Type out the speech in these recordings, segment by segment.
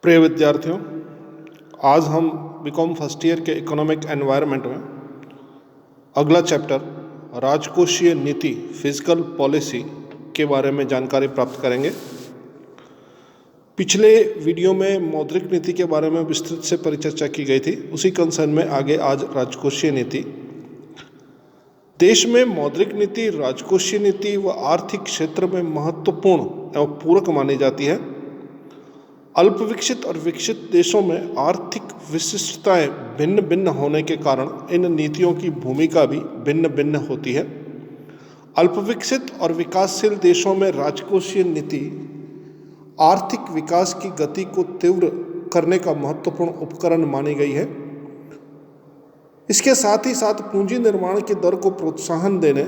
प्रिय विद्यार्थियों, आज हम बीकॉम फर्स्ट ईयर के इकोनॉमिक एनवायरनमेंट में अगला चैप्टर राजकोषीय नीति फिजिकल पॉलिसी के बारे में जानकारी प्राप्त करेंगे। पिछले वीडियो में मौद्रिक नीति के बारे में विस्तृत से परिचर्चा की गई थी। उसी कंसर्न में आगे आज राजकोषीय नीति। देश में मौद्रिक नीति राजकोषीय नीति व आर्थिक क्षेत्र में महत्वपूर्ण एवं पूरक मानी जाती है। अल्प विकसित और विकसित देशों में आर्थिक विशिष्टताएं भिन्न भिन्न होने के कारण इन नीतियों की भूमिका भी भिन्न भिन्न होती है। अल्प विकसित और विकासशील देशों में राजकोषीय नीति आर्थिक विकास की गति को तीव्र करने का महत्वपूर्ण उपकरण मानी गई है। इसके साथ ही साथ पूंजी निर्माण की दर को प्रोत्साहन देने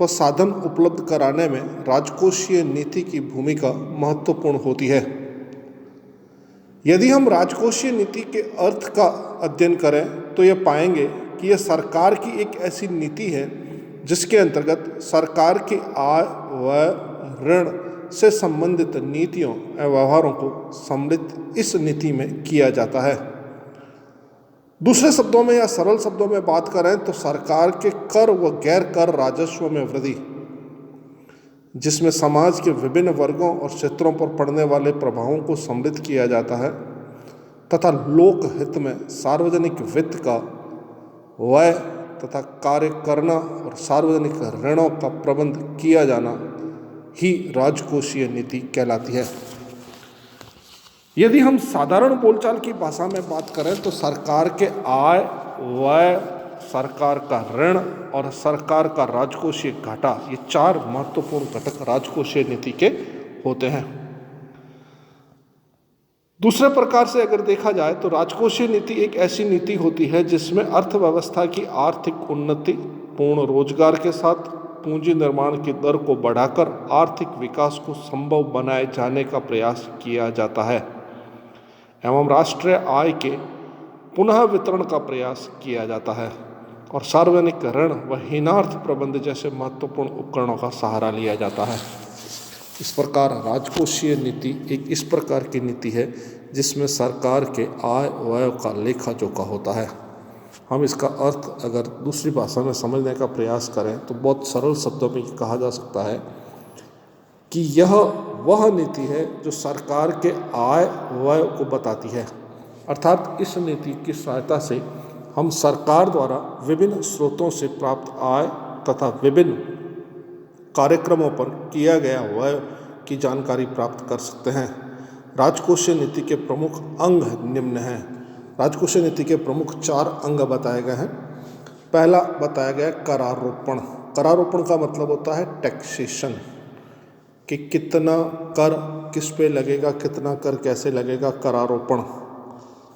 व साधन उपलब्ध कराने में राजकोषीय नीति की भूमिका महत्वपूर्ण होती है। यदि हम राजकोषीय नीति के अर्थ का अध्ययन करें तो यह पाएंगे कि यह सरकार की एक ऐसी नीति है जिसके अंतर्गत सरकार की आय व ऋण से संबंधित नीतियों एवं व्यवहारों को सम्मिलित इस नीति में किया जाता है। दूसरे शब्दों में या सरल शब्दों में बात करें तो सरकार के कर व गैर कर राजस्व में वृद्धि, जिसमें समाज के विभिन्न वर्गों और क्षेत्रों पर पड़ने वाले प्रभावों को सम्मिलित किया जाता है, तथा लोक हित में सार्वजनिक वित्त का व्यय तथा कार्य करना और सार्वजनिक ऋणों का प्रबंध किया जाना ही राजकोषीय नीति कहलाती है। यदि हम साधारण बोलचाल की भाषा में बात करें तो सरकार के आय, व्यय, सरकार का ऋण और सरकार का राजकोषीय घाटा, ये चार महत्वपूर्ण घटक राजकोषीय नीति के होते हैं। दूसरे प्रकार से अगर देखा जाए तो राजकोषीय नीति एक ऐसी नीति होती है जिसमें अर्थव्यवस्था की आर्थिक उन्नति, पूर्ण रोजगार के साथ पूंजी निर्माण की दर को बढ़ाकर आर्थिक विकास को संभव बनाए जाने का प्रयास किया जाता है एवं राष्ट्रीय आय के पुनः वितरण का प्रयास किया जाता है और सार्वजनिक ऋण व हीनार्थ प्रबंध जैसे महत्वपूर्ण उपकरणों का सहारा लिया जाता है। इस प्रकार राजकोषीय नीति एक इस प्रकार की नीति है जिसमें सरकार के आय व्यय का लेखा जोखा होता है। हम इसका अर्थ अगर दूसरी भाषा में समझने का प्रयास करें तो बहुत सरल शब्दों में कहा जा सकता है कि यह वह नीति है जो सरकार के आय व्यय को बताती है। अर्थात इस नीति की सहायता से हम सरकार द्वारा विभिन्न स्रोतों से प्राप्त आय तथा विभिन्न कार्यक्रमों पर किया गया व्यय की जानकारी प्राप्त कर सकते हैं। राजकोषीय नीति के प्रमुख अंग निम्न हैं। राजकोषीय नीति के प्रमुख चार अंग बताए गए हैं। पहला बताया गया करारोपण। करारोपण का मतलब होता है टैक्सेशन, कि कितना कर किस पे लगेगा, कितना कर कैसे लगेगा, करारोपण।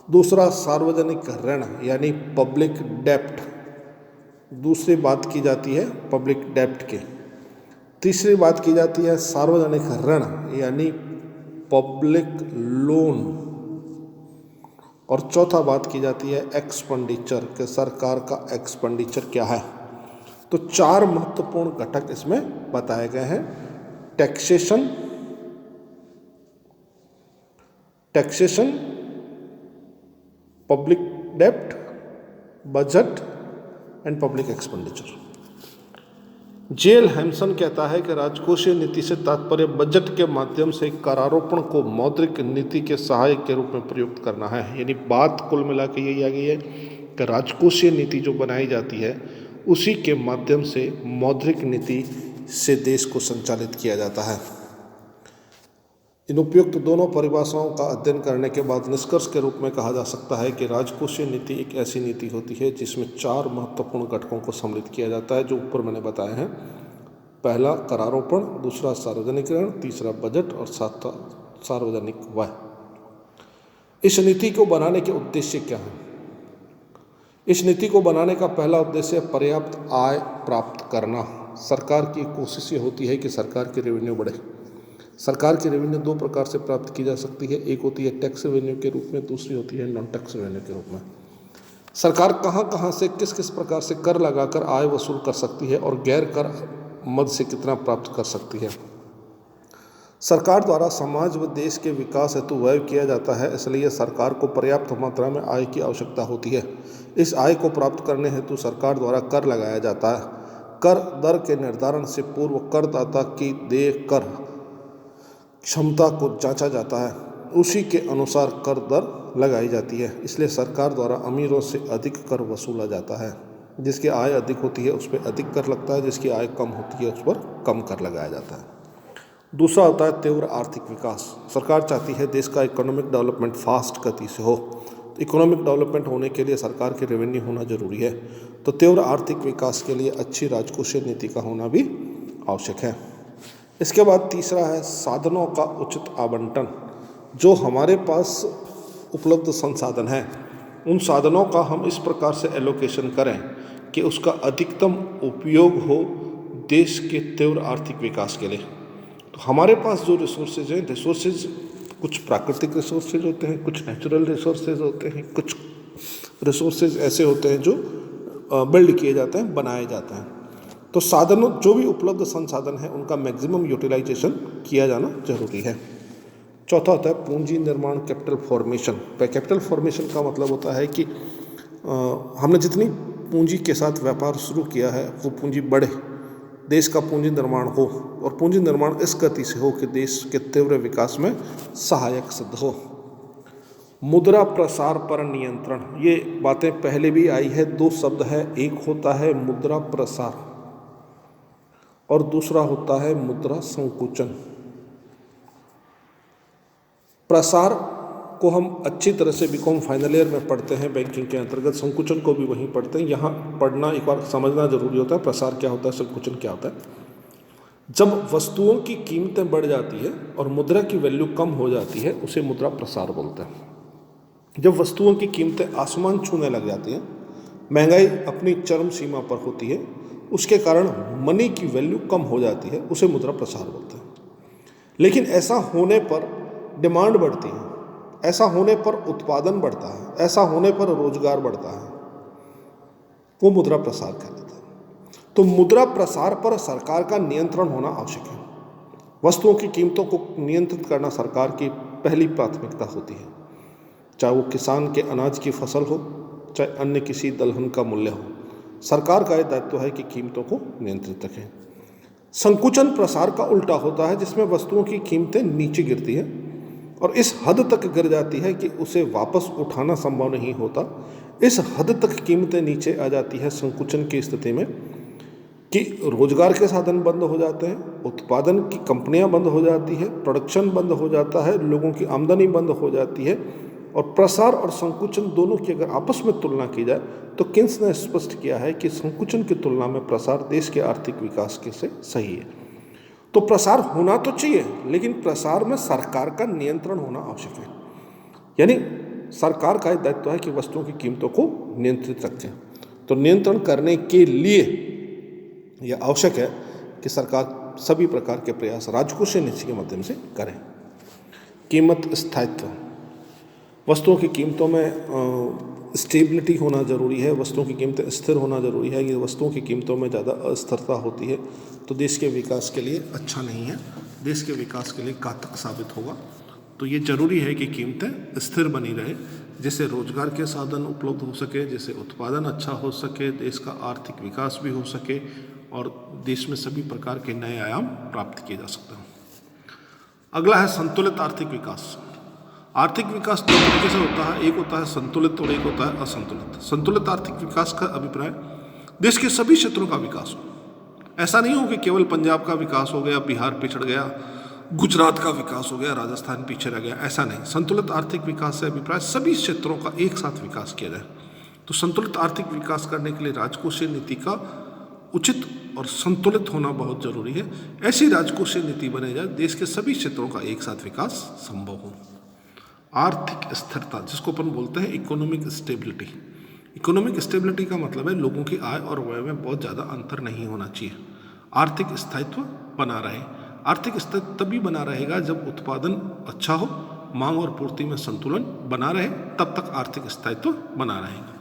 दूसरा सार्वजनिक ऋण यानी पब्लिक डेप्ट, दूसरी बात की जाती है पब्लिक डेप्ट की। तीसरी बात की जाती है सार्वजनिक ऋण यानी पब्लिक लोन। और चौथा बात की जाती है एक्सपेंडिचर, कि सरकार का एक्सपेंडिचर क्या है। तो चार महत्वपूर्ण घटक इसमें बताए गए हैं। टैक्सेशन, पब्लिक डेप्ट, बजट एंड पब्लिक एक्सपेंडिचर। जेल हैम्सन कहता है कि राजकोषीय नीति से तात्पर्य बजट के माध्यम से करारोपण को मौद्रिक नीति के सहायक के रूप में प्रयुक्त करना है। यानी बात कुल मिला के यही आ गई है कि राजकोषीय नीति जो बनाई जाती है उसी के माध्यम से मौद्रिक नीति से देश को संचालित किया जाता है। इन उपयुक्त दोनों परिभाषाओं का अध्ययन करने के बाद निष्कर्ष के रूप में कहा जा सकता है कि राजकोषीय नीति एक ऐसी नीति होती है जिसमें चार महत्वपूर्ण घटकों को सम्मिलित किया जाता है जो ऊपर मैंने बताए हैं। पहला करारोपण, दूसरा सार्वजनिक ऋण, तीसरा बजट और चौथा सार्वजनिक व्यय। इस नीति को बनाने के उद्देश्य क्या हैं? इस नीति को बनाने का पहला उद्देश्य पर्याप्त आय प्राप्त करना। सरकार की कोशिश ये होती है कि सरकार की रेवेन्यू बढ़े। सरकार की रेवेन्यू दो प्रकार से प्राप्त की जा सकती है। एक होती है टैक्स रेवेन्यू के रूप में, दूसरी होती है नॉन टैक्स रेवेन्यू के रूप में। सरकार कहाँ कहाँ से किस किस प्रकार से कर लगाकर आय वसूल कर सकती है और गैर कर मद से कितना प्राप्त कर सकती है। सरकार द्वारा समाज व देश के विकास हेतु व्यय किया जाता है, इसलिए सरकार को पर्याप्त मात्रा में आय की आवश्यकता होती है। इस आय को प्राप्त करने हेतु सरकार द्वारा कर लगाया जाता है। कर दर के निर्धारण से पूर्व करदाता की देय कर क्षमता को जांचा जाता है, उसी के अनुसार कर दर लगाई जाती है। इसलिए सरकार द्वारा अमीरों से अधिक कर वसूला जाता है। जिसकी आय अधिक होती है उस पर अधिक कर लगता है, जिसकी आय कम होती है उस पर कम कर लगाया जाता है। दूसरा होता है तीव्र आर्थिक विकास। सरकार चाहती है देश का इकोनॉमिक डेवलपमेंट फास्ट गति से हो। इकोनॉमिक डेवलपमेंट होने के लिए सरकार की रेवेन्यू होना जरूरी है। तो तीव्र आर्थिक विकास के लिए अच्छी राजकोषीय नीति का होना भी आवश्यक है। इसके बाद तीसरा है साधनों का उचित आवंटन। जो हमारे पास उपलब्ध संसाधन है उन साधनों का हम इस प्रकार से एलोकेशन करें कि उसका अधिकतम उपयोग हो देश के तीव्र आर्थिक विकास के लिए। तो हमारे पास जो रिसोर्सेज हैं, रिसोर्सेज कुछ प्राकृतिक रिसोर्सेज होते हैं, कुछ नेचुरल रिसोर्सेज होते हैं, कुछ रिसोर्सेज ऐसे होते हैं जो बिल्ड किए जाते हैं, बनाए जाते हैं। तो साधनों जो भी उपलब्ध संसाधन है उनका मैक्सिमम यूटिलाइजेशन किया जाना जरूरी है। चौथा होता है पूंजी निर्माण, कैपिटल फॉर्मेशन। कैपिटल फॉर्मेशन का मतलब होता है कि हमने जितनी पूंजी के साथ व्यापार शुरू किया है वो पूंजी बढ़े, देश का पूंजी निर्माण हो, और पूंजी निर्माण इस गति से हो कि देश के तीव्र विकास में सहायक सिद्ध हो। मुद्रा प्रसार पर नियंत्रण, ये बातें पहले भी आई है। दो शब्द है, एक होता है मुद्रा प्रसार और दूसरा होता है मुद्रा संकुचन। प्रसार को हम अच्छी तरह से बीकॉम फाइनल ईयर में पढ़ते हैं बैंकिंग के अंतर्गत, संकुचन को भी वहीं पढ़ते हैं। यहाँ पढ़ना एक बार समझना जरूरी होता है, प्रसार क्या होता है, संकुचन क्या होता है। जब वस्तुओं की कीमतें बढ़ जाती है और मुद्रा की वैल्यू कम हो जाती है उसे मुद्रा प्रसार बोलते हैं। जब वस्तुओं की कीमतें आसमान छूने लग जाती हैं, महंगाई अपनी चरम सीमा पर होती है, उसके कारण मनी की वैल्यू कम हो जाती है, उसे मुद्रा प्रसार बोलते हैं। लेकिन ऐसा होने पर डिमांड बढ़ती है, ऐसा होने पर उत्पादन बढ़ता है, ऐसा होने पर रोजगार बढ़ता है, वो मुद्रा प्रसार कहलाता है। तो मुद्रा प्रसार पर सरकार का नियंत्रण होना आवश्यक है। वस्तुओं की कीमतों को नियंत्रित करना सरकार की पहली प्राथमिकता होती है, चाहे वो किसान के अनाज की फसल हो, चाहे अन्य किसी दलहन का मूल्य हो। सरकार का यह दायित्व है कि कीमतों को नियंत्रित रखें। संकुचन प्रसार का उल्टा होता है, जिसमें वस्तुओं की कीमतें नीचे गिरती हैं और इस हद तक गिर जाती है कि उसे वापस उठाना संभव नहीं होता। इस हद तक कीमतें नीचे आ जाती है संकुचन की स्थिति में कि रोजगार के साधन बंद हो जाते हैं, उत्पादन की कंपनियां बंद हो जाती है, प्रोडक्शन बंद हो जाता है, लोगों की आमदनी बंद हो जाती है। और प्रसार और संकुचन दोनों की अगर आपस में तुलना की जाए तो किन्स ने स्पष्ट किया है कि संकुचन की तुलना में प्रसार देश के आर्थिक विकास के से सही है। तो प्रसार होना तो चाहिए, लेकिन प्रसार में सरकार का नियंत्रण होना आवश्यक है। यानी सरकार का दायित्व है कि वस्तुओं की कीमतों को नियंत्रित रखें। तो नियंत्रण करने के लिए यह आवश्यक है कि सरकार सभी प्रकार के प्रयास राजकोषीय नीति के माध्यम से करें। कीमत स्थायित्व, वस्तुओं की कीमतों में स्टेबिलिटी होना जरूरी है, वस्तुओं की कीमतें स्थिर होना जरूरी है। ये वस्तुओं की कीमतों में ज़्यादा अस्थिरता होती है तो देश के विकास के लिए अच्छा नहीं है, देश के विकास के लिए घातक साबित होगा। तो ये जरूरी है कि कीमतें स्थिर बनी रहे, जिससे रोजगार के साधन उपलब्ध हो सके, जिससे उत्पादन अच्छा हो सके, देश का आर्थिक विकास भी हो सके और देश में सभी प्रकार के नए आयाम प्राप्त किए जा सकते हैं। अगला है संतुलित आर्थिक विकास। आर्थिक विकास दो तरीके से होता है, एक होता है संतुलित और एक होता है असंतुलित। संतुलित आर्थिक विकास का अभिप्राय देश के सभी क्षेत्रों का विकास हो। ऐसा नहीं हो कि केवल पंजाब का विकास हो गया, बिहार पिछड़ गया, गुजरात का विकास हो गया, राजस्थान पीछे रह गया, ऐसा नहीं। संतुलित आर्थिक विकास से अभिप्राय सभी क्षेत्रों का एक साथ विकास किया जाए। तो संतुलित आर्थिक विकास करने के लिए राजकोषीय नीति का उचित और संतुलित होना बहुत जरूरी है। ऐसी राजकोषीय नीति बने जाए देश के सभी क्षेत्रों का एक साथ विकास संभव हो। आर्थिक स्थिरता, जिसको अपन बोलते हैं इकोनॉमिक स्टेबिलिटी। इकोनॉमिक स्टेबिलिटी का मतलब है लोगों की आय और व्यय में बहुत ज़्यादा अंतर नहीं होना चाहिए। आर्थिक स्थायित्व बना रहे। आर्थिक स्थायित्व तभी बना रहेगा जब उत्पादन अच्छा हो, मांग और पूर्ति में संतुलन बना रहे, तब तक आर्थिक स्थायित्व बना रहेगा।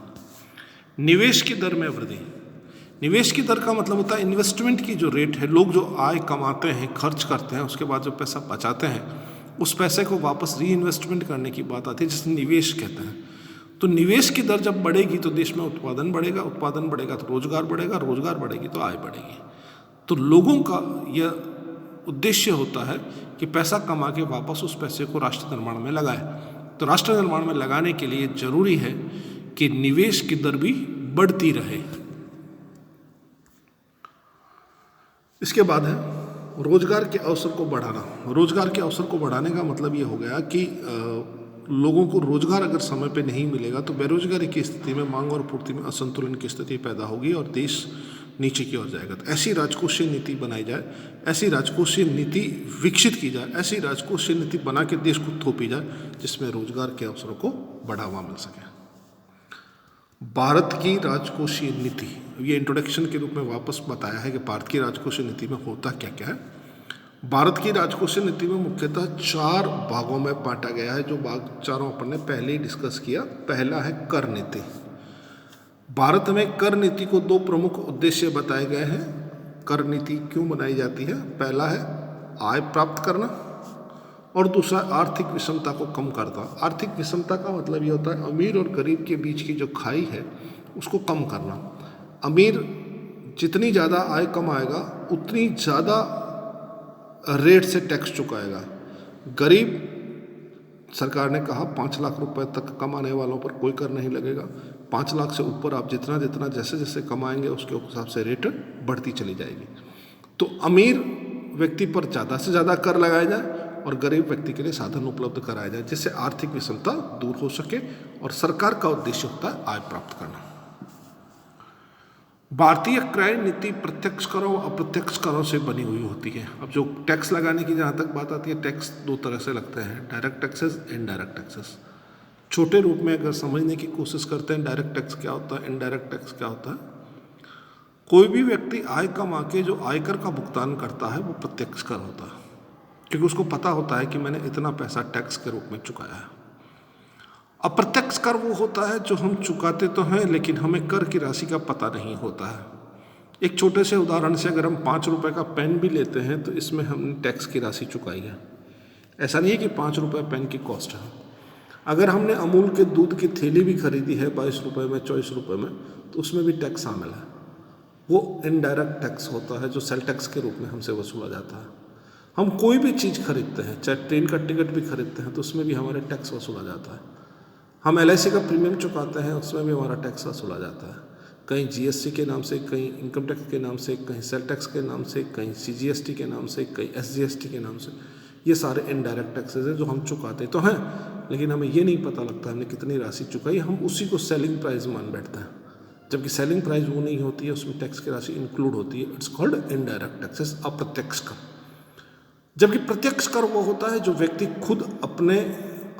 निवेश की दर में वृद्धि। निवेश की दर का मतलब होता है इन्वेस्टमेंट की जो रेट है, लोग जो आय कमाते हैं, खर्च करते हैं, उसके बाद जो पैसा बचाते हैं, उस पैसे को वापस री इन्वेस्टमेंट करने की बात आती है, जिसे निवेश कहते हैं। तो निवेश की दर जब बढ़ेगी तो देश में उत्पादन बढ़ेगा, उत्पादन बढ़ेगा तो रोजगार बढ़ेगा, रोजगार बढ़ेगी तो आय बढ़ेगी। तो लोगों का यह उद्देश्य होता है कि पैसा कमा के वापस उस पैसे को राष्ट्र निर्माण में लगाए। तो राष्ट्र निर्माण में लगाने के लिए जरूरी है कि निवेश की दर भी बढ़ती रहे। इसके बाद है रोजगार के अवसर को बढ़ाना। रोजगार के अवसर को बढ़ाने का मतलब ये हो गया कि लोगों को रोजगार अगर समय पे नहीं मिलेगा तो बेरोजगारी की स्थिति में मांग और पूर्ति में असंतुलन की स्थिति पैदा होगी और देश नीचे की ओर जाएगा। तो ऐसी राजकोषीय नीति बनाई जाए, ऐसी राजकोषीय नीति विकसित की जाए, ऐसी राजकोषीय नीति बना के देश को थोपी जाए जिसमें रोजगार के अवसरों को बढ़ावा मिल सके। भारत की राजकोषीय नीति, ये इंट्रोडक्शन के रूप में वापस बताया है कि भारत की राजकोषीय नीति में होता क्या क्या है। भारत की राजकोषीय नीति में मुख्यतः 4 भागों में बांटा गया है, जो भाग चारों अपन ने पहले ही डिस्कस किया। पहला है कर नीति। भारत में कर नीति को 2 प्रमुख उद्देश्य बताए गए हैं। कर नीति क्यों बनाई जाती है? पहला है आय प्राप्त करना और दूसरा आर्थिक विषमता को कम करना। आर्थिक विषमता का मतलब ये होता है अमीर और गरीब के बीच की जो खाई है उसको कम करना। अमीर जितनी ज़्यादा आय कमाएगा उतनी ज़्यादा रेट से टैक्स चुकाएगा। गरीब, सरकार ने कहा 5 लाख रुपए तक कमाने वालों पर कोई कर नहीं लगेगा। 5 लाख से ऊपर आप जितना जितना जैसे जैसे कमाएंगे उसके हिसाब से रेट बढ़ती चली जाएगी। तो अमीर व्यक्ति पर ज़्यादा से ज़्यादा कर लगाया जाए और गरीब व्यक्ति के लिए साधन उपलब्ध कराया जाए जिससे आर्थिक विषमता दूर हो सके। और सरकार का उद्देश्य होता है आय प्राप्त करना। भारतीय क्रय नीति प्रत्यक्ष करों व अप्रत्यक्ष करों से बनी हुई होती है। अब जो टैक्स लगाने की जहाँ तक बात आती है, टैक्स 2 तरह से लगते हैं, डायरेक्ट टैक्सेस, इनडायरेक्ट टैक्सेस। छोटे रूप में अगर समझने की कोशिश करते हैं डायरेक्ट टैक्स क्या होता है, इनडायरेक्ट टैक्स क्या होता है। कोई भी व्यक्ति आय कमा के जो आयकर का भुगतान करता है वो प्रत्यक्ष कर होता है, क्योंकि उसको पता होता है कि मैंने इतना पैसा टैक्स के रूप में चुकाया है। अप्रत्यक्ष कर वो होता है जो हम चुकाते तो हैं लेकिन हमें कर की राशि का पता नहीं होता है। एक छोटे से उदाहरण से अगर हम 5 रुपए का पेन भी लेते हैं तो इसमें हमने टैक्स की राशि चुकाई है। ऐसा नहीं है कि 5 रुपए पेन की कॉस्ट है। अगर हमने अमूल के दूध की थैली भी खरीदी है 22 रुपये में, 24 रुपये में, तो उसमें भी टैक्स शामिल है। वो इनडायरेक्ट टैक्स होता है जो सेल टैक्स के रूप में हमसे वसूला जाता है। हम कोई भी चीज़ खरीदते हैं, चाहे ट्रेन का टिकट भी खरीदते हैं तो उसमें भी हमारे टैक्स वसूला जाता है। हम LIC का प्रीमियम चुकाते हैं, उसमें भी हमारा टैक्स वसूला जाता है। कहीं GST के नाम से, कहीं इनकम टैक्स के नाम से, कहीं सेल टैक्स के नाम से, कहीं CGST के नाम से, कहीं SGST के नाम से। ये सारे इनडायरेक्ट टैक्सेस हैं जो हम चुकाते तो हैं लेकिन हमें ये नहीं पता लगता हमने कितनी राशि चुकाई। हम उसी को सेलिंग प्राइस मान बैठते हैं, जबकि सेलिंग प्राइस वो नहीं होती है, उसमें टैक्स की राशि इंक्लूड होती है। इट्स कॉल्ड इनडायरेक्ट टैक्सेस, अप्रत्यक्ष कर। जबकि प्रत्यक्ष कर वो होता है जो व्यक्ति खुद अपने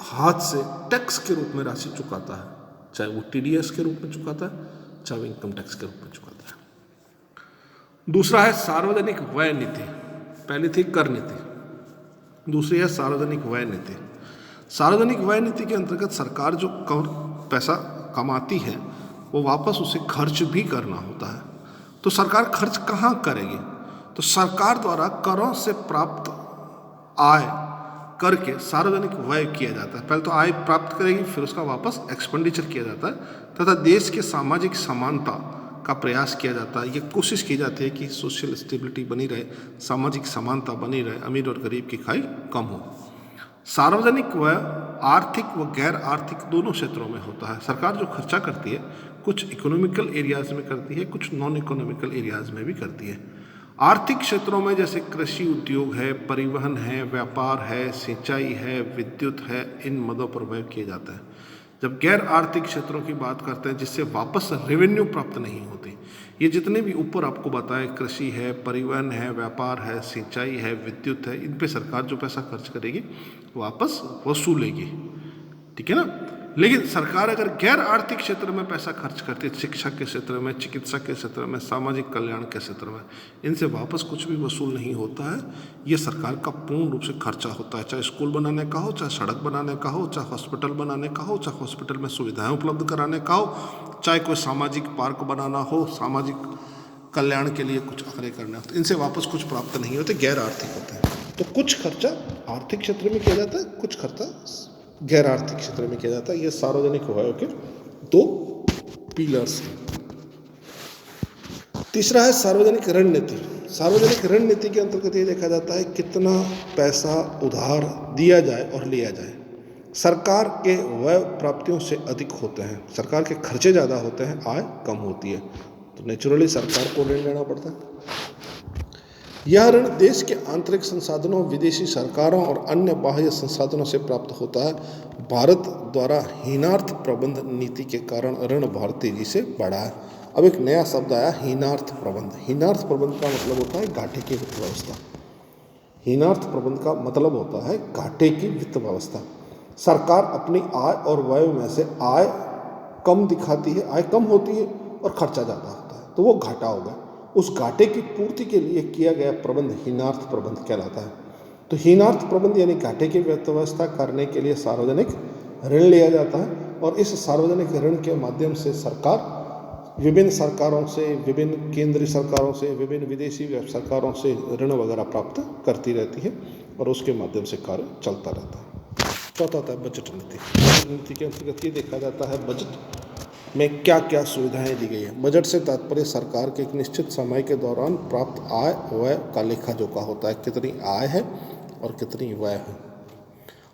हाथ से टैक्स के रूप में राशि चुकाता है, चाहे वो TDS के रूप में चुकाता है, चाहे वो इनकम टैक्स के रूप में चुकाता है। दूसरा है सार्वजनिक व्यय नीति। पहली थी कर नीति, दूसरी है सार्वजनिक व्यय नीति। सार्वजनिक व्यय नीति के अंतर्गत सरकार जो पैसा कमाती है वो वापस उसे खर्च भी करना होता है। तो सरकार खर्च कहाँ करेगी? तो सरकार द्वारा करों से प्राप्त आय करके सार्वजनिक व्यय किया जाता है। पहले तो आय प्राप्त करेगी, फिर उसका वापस एक्सपेंडिचर किया जाता है तथा देश के सामाजिक समानता का प्रयास किया जाता है। ये कोशिश की जाती है कि सोशल स्टेबिलिटी बनी रहे, सामाजिक समानता बनी रहे, अमीर और गरीब की खाई कम हो। सार्वजनिक व्यय आर्थिक व गैर आर्थिक दोनों क्षेत्रों में होता है। सरकार जो खर्चा करती है कुछ इकोनॉमिकल एरियाज में करती है, कुछ नॉन इकोनॉमिकल एरियाज में भी करती है। आर्थिक क्षेत्रों में जैसे कृषि उद्योग है, परिवहन है, व्यापार है, सिंचाई है, विद्युत है, इन मदों पर व्यय किया जाता है। जब गैर आर्थिक क्षेत्रों की बात करते हैं जिससे वापस रेवेन्यू प्राप्त नहीं होती, ये जितने भी ऊपर आपको बताए, कृषि है, परिवहन है, व्यापार है, सिंचाई है, विद्युत है, इन पे सरकार जो पैसा खर्च करेगी वापस वसूलेगी, ठीक है ना। लेकिन सरकार अगर गैर आर्थिक क्षेत्र में पैसा खर्च करती है, शिक्षा के क्षेत्र में, चिकित्सा के क्षेत्र में, सामाजिक कल्याण के क्षेत्र में, इनसे वापस कुछ भी वसूल नहीं होता है। ये सरकार का पूर्ण रूप से खर्चा होता है, चाहे स्कूल बनाने का हो, चाहे सड़क बनाने का हो, चाहे हॉस्पिटल बनाने का हो, चाहे हॉस्पिटल में सुविधाएं उपलब्ध कराने का हो, चाहे कोई सामाजिक पार्क बनाना हो, सामाजिक कल्याण के लिए कुछ आंकड़े करने होते हैं, इनसे वापस कुछ प्राप्त नहीं होते, गैर आर्थिक होते हैं। तो कुछ खर्चा आर्थिक क्षेत्र में किया जाता है, कुछ खर्चा गैर आर्थिक क्षेत्र में किया जाता है। ये सार्वजनिक व्यय के दो पिलर्स हैं। तीसरा है सार्वजनिक रणनीति। सार्वजनिक रणनीति के अंतर्गत ये देखा जाता है कितना पैसा उधार दिया जाए और लिया जाए। सरकार के व्यय प्राप्तियों से अधिक होते हैं, सरकार के खर्चे ज़्यादा होते हैं, आय कम होती है, तो नेचुरली सरकार को ऋण लेना पड़ता है। यह ऋण देश के आंतरिक संसाधनों, विदेशी सरकारों और अन्य बाह्य संसाधनों से प्राप्त होता है। भारत द्वारा हीनार्थ प्रबंध नीति के कारण ऋण भार तेजी से बढ़ा है। अब एक नया शब्द आया, हीनार्थ प्रबंध। हीनार्थ प्रबंध का मतलब होता है घाटे की वित्त व्यवस्था। हीनार्थ प्रबंध का मतलब होता है घाटे की वित्त व्यवस्था। सरकार अपनी आय और व्यय में से आय कम दिखाती है, आय कम होती है और खर्चा ज़्यादा होता है, तो वो घाटा हो गया। उस घाटे की पूर्ति के लिए किया गया प्रबंध हीनार्थ प्रबंध कहलाता है। तो हीनार्थ प्रबंध यानी घाटे की वित्त व्यवस्था करने के लिए सार्वजनिक ऋण लिया जाता है और इस सार्वजनिक ऋण के माध्यम से सरकार विभिन्न सरकारों से, विभिन्न केंद्रीय सरकारों से, विभिन्न विदेशी सरकारों से ऋण वगैरह प्राप्त करती रहती है और उसके माध्यम से कार्य चलता रहता है। चौथा होता है बजट नीति। बजट नीति के अंतर्गत ये देखा जाता है बजट में क्या क्या सुविधाएं दी गई है। बजट से तात्पर्य सरकार के एक निश्चित समय के दौरान प्राप्त आय व्यय का लेखा जोखा होता है, कितनी आय है और कितनी व्यय है,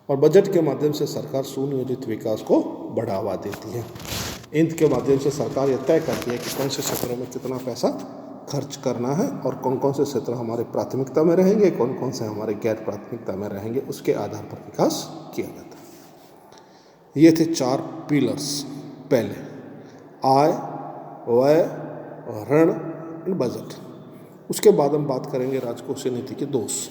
और बजट के माध्यम से सरकार सुनियोजित विकास को बढ़ावा देती है। इनके माध्यम से सरकार यह तय करती है कि कौन से क्षेत्रों में कितना पैसा खर्च करना है और कौन कौन से क्षेत्र हमारे प्राथमिकता में रहेंगे, कौन कौन से हमारे गैर प्राथमिकता में रहेंगे, उसके आधार पर विकास किया जाता है। ये थे 4 पिलर्स। पहले आय, व्यय, ऋण, बजट। उसके बाद हम बात करेंगे राजकोषीय नीति के दोष।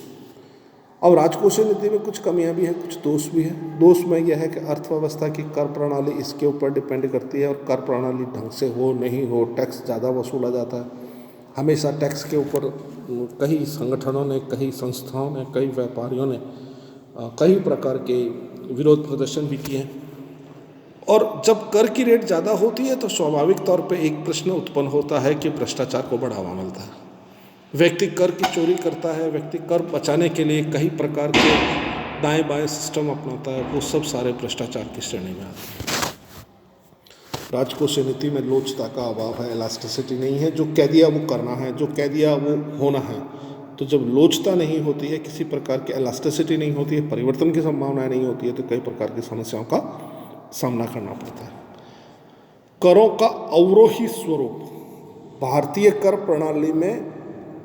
अब राजकोषीय नीति में कुछ कमियां भी हैं, कुछ दोष भी हैं। दोष में यह है कि अर्थव्यवस्था की कर प्रणाली इसके ऊपर डिपेंड करती है और कर प्रणाली ढंग से हो नहीं हो, टैक्स ज़्यादा वसूला जाता है। हमेशा टैक्स के ऊपर कई संगठनों ने, कई संस्थाओं ने, कई व्यापारियों ने कई प्रकार के विरोध प्रदर्शन भी किए हैं। और जब कर की रेट ज़्यादा होती है तो स्वाभाविक तौर पे एक प्रश्न उत्पन्न होता है कि भ्रष्टाचार को बढ़ावा मिलता है। व्यक्ति कर की चोरी करता है, व्यक्ति कर बचाने के लिए कई प्रकार के दाएं बाएं सिस्टम अपनाता है, वो सब सारे भ्रष्टाचार की श्रेणी में आते हैं। राजकोषीय नीति में लोचता का अभाव है, इलास्टिसिटी नहीं है। जो कह दिया वो करना है, जो कह दिया वो होना है। तो जब लोचता नहीं होती है, किसी प्रकार की इलास्टिसिटी नहीं होती है, परिवर्तन की संभावनाएं नहीं होती है, तो कई प्रकार की समस्याओं का सामना करना पड़ता है। करों का अवरोही स्वरूप। भारतीय कर प्रणाली में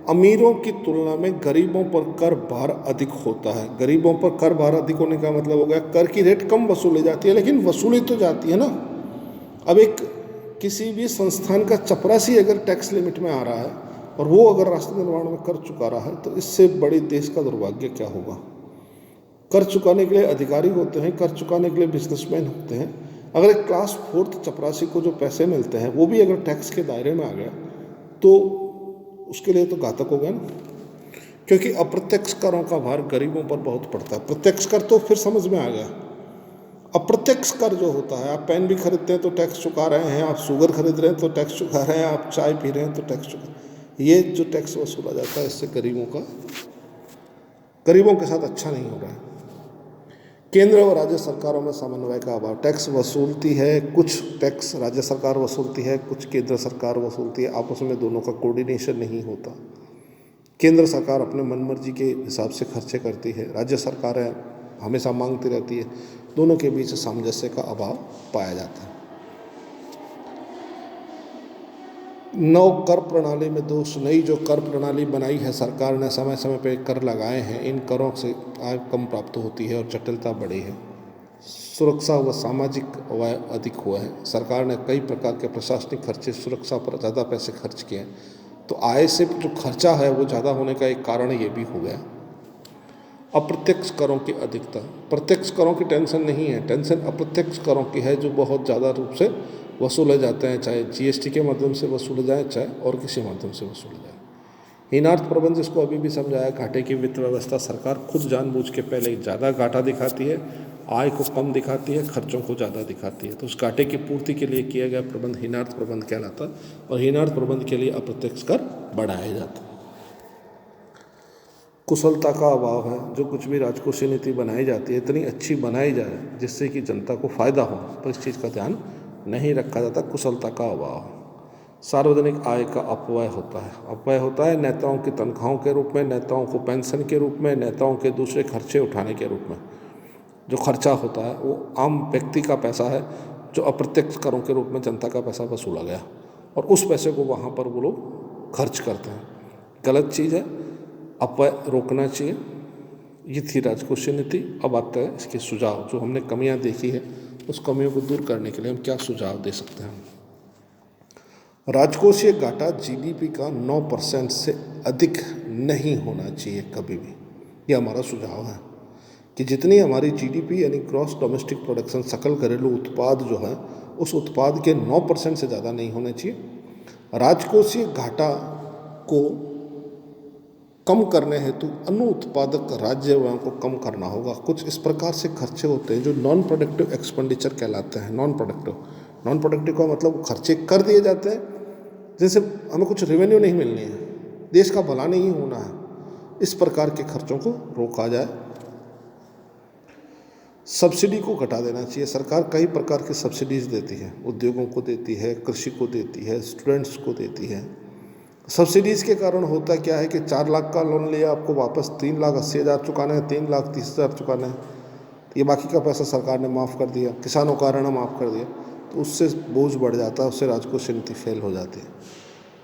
अमीरों की तुलना में गरीबों पर कर भार अधिक होता है। गरीबों पर कर भार अधिक होने का मतलब हो गया कर की रेट कम वसूली जाती है, लेकिन वसूली तो जाती है ना। अब एक किसी भी संस्थान का चपरासी अगर टैक्स लिमिट में आ रहा है और वो अगर राष्ट्र निर्माण में कर चुका रहा है, तो इससे बड़े देश का दुर्भाग्य क्या होगा। कर चुकाने के लिए अधिकारी होते हैं, कर चुकाने के लिए बिजनेसमैन होते हैं। अगर एक क्लास 4th चपरासी को जो पैसे मिलते हैं वो भी अगर टैक्स के दायरे में आ गया तो उसके लिए तो घातक हो गया ना, क्योंकि अप्रत्यक्ष करों का भार गरीबों पर बहुत पड़ता है। प्रत्यक्ष कर तो फिर समझ में आ गया, अप्रत्यक्ष कर जो होता है, आप पेन भी खरीदते हैं तो टैक्स चुका रहे हैं, आप शुगर खरीद रहे हैं तो टैक्स चुका रहे हैं, आप चाय पी रहे हैं तो टैक्स चुका, ये जो टैक्स वसूला जाता है इससे गरीबों के साथ अच्छा नहीं हो रहा है। केंद्र और राज्य सरकारों में समन्वय का अभाव। टैक्स वसूलती है, कुछ टैक्स राज्य सरकार वसूलती है, कुछ केंद्र सरकार वसूलती है, आपस में दोनों का कोऑर्डिनेशन नहीं होता। केंद्र सरकार अपने मनमर्जी के हिसाब से खर्चे करती है, राज्य सरकारें हमेशा मांगती रहती है, दोनों के बीच सामंजस्य का अभाव पाया जाता है। नौ कर प्रणाली में दोष। नई जो कर प्रणाली बनाई है सरकार ने, समय समय पे कर लगाए हैं, इन करों से आय कम प्राप्त होती है और जटिलता बढ़ी है। सुरक्षा व सामाजिक व्यय अधिक हुआ है। सरकार ने कई प्रकार के प्रशासनिक खर्चे, सुरक्षा पर ज़्यादा पैसे खर्च किए हैं, तो आय से जो खर्चा है वो ज़्यादा होने का एक कारण ये भी हो गया। अप्रत्यक्ष करों की अधिकता। प्रत्यक्ष करों की टेंशन नहीं है, टेंशन अप्रत्यक्ष करों की है जो बहुत ज़्यादा रूप से वसूले जाते हैं, चाहे जीएसटी के माध्यम से वसूले जाए, चाहे और किसी माध्यम से वसूले जाए। हीनार्थ प्रबंध जिसको अभी भी समझाया, घाटे की वित्त व्यवस्था। सरकार खुद जानबूझ के पहले ज़्यादा घाटा दिखाती है आय को कम दिखाती है, खर्चों को ज़्यादा दिखाती है। तो उस घाटे की पूर्ति के लिए किया गया प्रबंध हीनार्थ प्रबंध कहलाता है और हीनार्थ प्रबंध के लिए अप्रत्यक्ष कर बढ़ाया जाता है। कुशलता का अभाव है। जो कुछ भी राजकोषीय नीति बनाई जाती है इतनी अच्छी बनाई जाए जिससे कि जनता को फायदा हो, पर इस चीज़ का ध्यान नहीं रखा जाता। कुशलता का अभाव। सार्वजनिक आय का अपव्यय होता है। अपव्यय होता है नेताओं की तनख्वाहों के रूप में, नेताओं को पेंशन के रूप में, नेताओं के दूसरे खर्चे उठाने के रूप में। जो खर्चा होता है वो आम व्यक्ति का पैसा है जो अप्रत्यक्ष करों के रूप में जनता का पैसा वसूला गया और उस पैसे को वहाँ पर वो लोग खर्च करते हैं। गलत चीज़ है, अपव्यय रोकना चाहिए। ये थी राजकोषीय नीति। अब आता है इसके सुझाव। जो हमने कमियां देखी है उस कमियों को दूर करने के लिए हम क्या सुझाव दे सकते हैं। राजकोषीय घाटा जीडीपी का 9% से अधिक नहीं होना चाहिए कभी भी। ये हमारा सुझाव है कि जितनी हमारी जीडीपी यानी ग्रॉस डोमेस्टिक प्रोडक्शन, सकल घरेलू उत्पाद जो है, उस उत्पाद के 9% से ज़्यादा नहीं होने चाहिए। राजकोषीय घाटा को कम करने हेतु अनुत्पादक राज्य व्ययों को कम करना होगा। कुछ इस प्रकार से खर्चे होते हैं जो नॉन प्रोडक्टिव एक्सपेंडिचर कहलाते हैं। नॉन प्रोडक्टिव का मतलब खर्चे कर दिए जाते हैं जैसे हमें कुछ रेवेन्यू नहीं मिलनी है, देश का भला नहीं होना है। इस प्रकार के खर्चों को रोका जाए। सब्सिडी को घटा देना चाहिए। सरकार कई प्रकार की सब्सिडीज देती है, उद्योगों को देती है, कृषि को देती है, स्टूडेंट्स को देती है। सब्सिडीज़ के कारण होता क्या है कि 4 लाख का लोन लिया, आपको वापस 3,80,000 चुकाना है, 3,30,000 चुकाना है। ये बाकी का पैसा सरकार ने माफ़ कर दिया, किसानों का ऋण माफ़ कर दिया, तो उससे बोझ बढ़ जाता है, उससे राजकोषीय नीति फेल हो जाती है।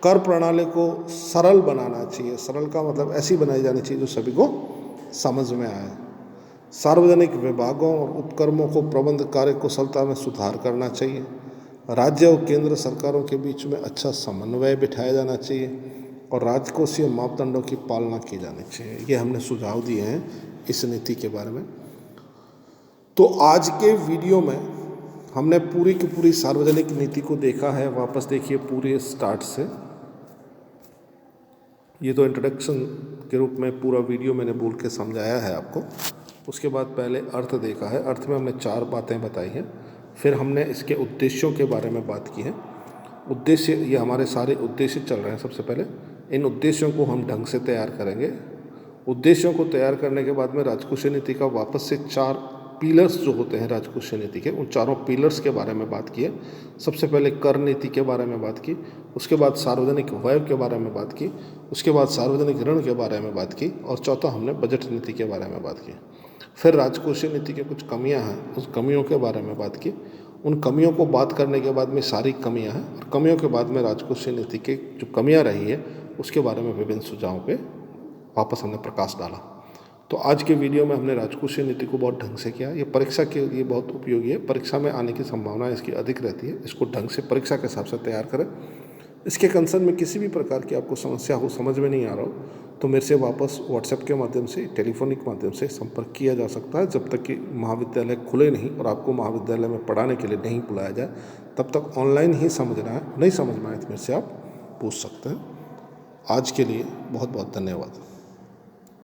कर प्रणाली को सरल बनाना चाहिए। सरल का मतलब ऐसी बनाई जानी चाहिए जो सभी को समझ में आए। सार्वजनिक विभागों और उपक्रमों को प्रबंध कार्य कुशलता में सुधार करना चाहिए। राज्य और केंद्र सरकारों के बीच में अच्छा समन्वय बिठाया जाना चाहिए और राजकोषीय मापदंडों की पालना की जानी चाहिए। ये हमने सुझाव दिए हैं इस नीति के बारे में। तो आज के वीडियो में हमने पूरी की पूरी सार्वजनिक नीति को देखा है। वापस देखिए पूरे स्टार्ट से। ये तो इंट्रोडक्शन के रूप में पूरा वीडियो मैंने बोल के समझाया है आपको। उसके बाद पहले अर्थ देखा है। अर्थ में हमने 4 बातें बताई हैं। फिर हमने इसके उद्देश्यों के बारे में बात की है। उद्देश्य, ये हमारे सारे उद्देश्य चल रहे हैं। सबसे पहले इन उद्देश्यों को हम ढंग से तैयार करेंगे। उद्देश्यों को तैयार करने के बाद में राजकोषीय नीति का वापस से 4 पिलर्स जो होते हैं राजकोषीय नीति के, उन 4 पिलर्स के बारे में बात की है। सबसे पहले कर नीति के बारे में बात की, उसके बाद सार्वजनिक व्यय के बारे में बात की, उसके बाद सार्वजनिक ऋण के बारे में बात की और चौथा हमने बजट नीति के बारे में बात की। फिर राजकोषीय नीति के कुछ कमियां हैं, उस कमियों के बारे में बात की। उन कमियों को बात करने के बाद में सारी कमियां हैं और कमियों के बाद में राजकोषीय नीति के जो कमियां रही है उसके बारे में विभिन्न सुझावों पे वापस हमने प्रकाश डाला। तो आज के वीडियो में हमने राजकोषीय नीति को बहुत ढंग से किया। ये परीक्षा के लिए बहुत उपयोगी है। परीक्षा में आने की संभावना इसकी अधिक रहती है। इसको ढंग से परीक्षा के हिसाब से तैयार करें। इसके कंसर्न में किसी भी प्रकार की आपको समस्या हो, समझ में नहीं आ रहा हो, तो मेरे से वापस व्हाट्सएप के माध्यम से, टेलीफोनिक माध्यम से संपर्क किया जा सकता है। जब तक कि महाविद्यालय खुले नहीं और आपको महाविद्यालय में पढ़ाने के लिए नहीं बुलाया जाए तब तक ऑनलाइन ही समझना है। नहीं समझ में आए तो मेरे से आप पूछ सकते हैं। आज के लिए बहुत बहुत धन्यवाद।